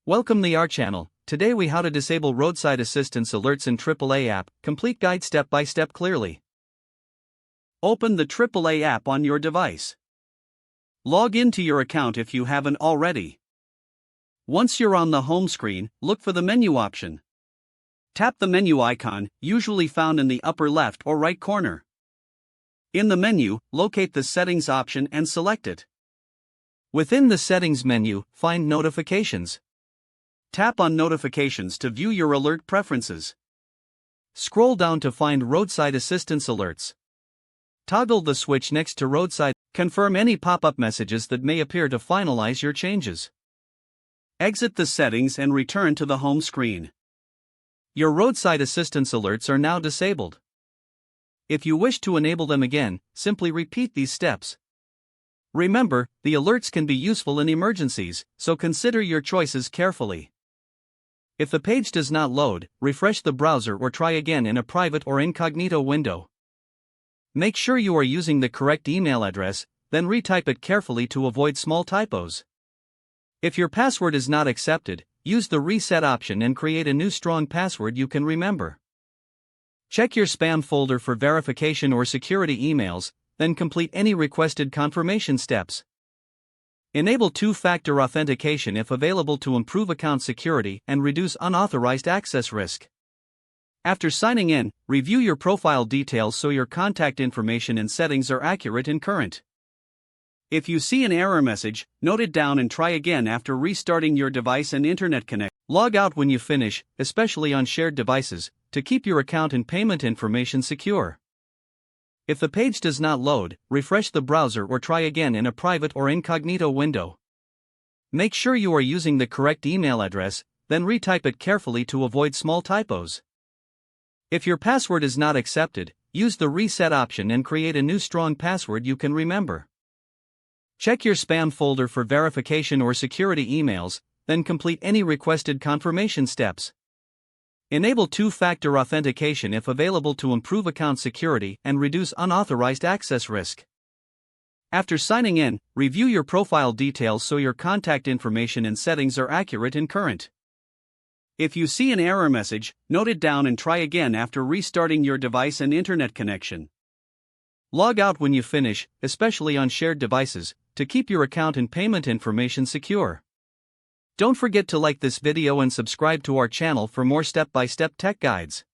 Welcome to our channel. Today we how to disable roadside assistance alerts in AAA app. Complete guide step by step clearly. Open the AAA app on your device. Log into your account if you haven't already. Once you're on the home screen, look for the menu option. Tap the menu icon, usually found in the upper left or right corner. In the menu, locate the settings option and select it. Within the settings menu, find notifications. Tap on notifications to view your alert preferences. Scroll down to find roadside assistance alerts. Toggle the switch next to roadside. Confirm any pop-up messages that may appear to finalize your changes. Exit the settings and return to the home screen. Your roadside assistance alerts are now disabled. If you wish to enable them again, simply repeat these steps. Remember, the alerts can be useful in emergencies, so consider your choices carefully. If the page does not load, refresh the browser or try again in a private or incognito window. Make sure you are using the correct email address, then retype it carefully to avoid small typos. If your password is not accepted, use the reset option and create a new strong password you can remember. Check your spam folder for verification or security emails, then complete any requested confirmation steps. Enable two-factor authentication if available to improve account security and reduce unauthorized access risk. After signing in, review your profile details so your contact information and settings are accurate and current. If you see an error message, note it down and try again after restarting your device and internet connection. Log out when you finish, especially on shared devices, to keep your account and payment information secure. If the page does not load, refresh the browser or try again in a private or incognito window. Make sure you are using the correct email address, then retype it carefully to avoid small typos. If your password is not accepted, use the reset option and create a new strong password you can remember. Check your spam folder for verification or security emails, then complete any requested confirmation steps. Enable two-factor authentication if available to improve account security and reduce unauthorized access risk. After signing in, review your profile details so your contact information and settings are accurate and current. If you see an error message, note it down and try again after restarting your device and internet connection. Log out when you finish, especially on shared devices, to keep your account and payment information secure. Don't forget to like this video and subscribe to our channel for more step-by-step tech guides.